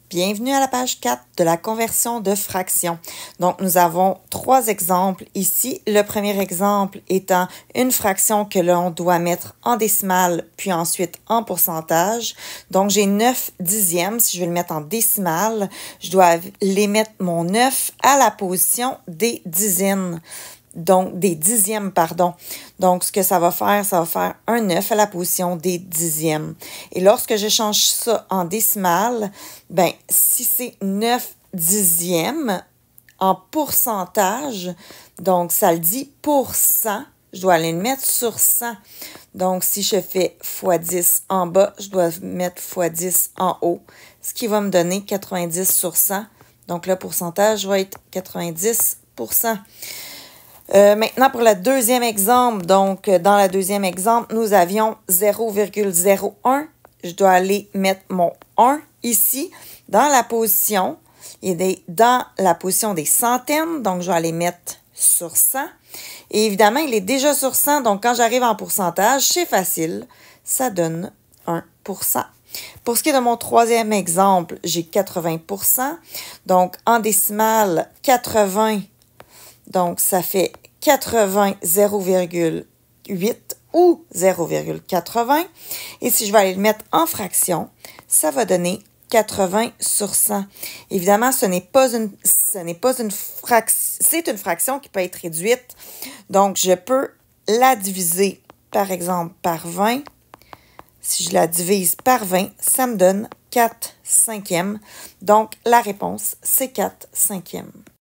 Bienvenue à la page 4 de la conversion de fractions. Donc, nous avons 3 exemples ici. Le premier exemple étant une fraction que l'on doit mettre en décimale, puis ensuite en pourcentage. Donc, j'ai 9 dixièmes. Si je veux le mettre en décimale, je dois les mettre mon 9 à la position des dizaines. Donc, des dixièmes, pardon. Donc, ce que ça va faire un 9 à la position des dixièmes. Et lorsque je change ça en décimale, ben, si c'est 9 dixièmes en pourcentage, donc ça le dit pour 100, je dois aller le mettre sur 100. Donc, si je fais x 10 en bas, je dois mettre x 10 en haut, ce qui va me donner 90 sur 100. Donc, le pourcentage va être 90%. Maintenant, pour le deuxième exemple, donc dans le deuxième exemple, nous avions 0,01. Je dois aller mettre mon 1 ici dans la position. Dans la position des centaines, donc je vais aller mettre sur 100. Et évidemment, il est déjà sur 100, donc quand j'arrive en pourcentage, c'est facile, ça donne 1%. Pour ce qui est de mon troisième exemple, j'ai 80%. Donc, en décimale, 80. Donc, ça fait 80, 0,8 ou 0,80. Et si je vais aller le mettre en fraction, ça va donner 80 sur 100. Évidemment, c'est une fraction qui peut être réduite. Donc, je peux la diviser, par exemple, par 20. Si je la divise par 20, ça me donne 4 cinquièmes. Donc, la réponse, c'est 4 cinquièmes.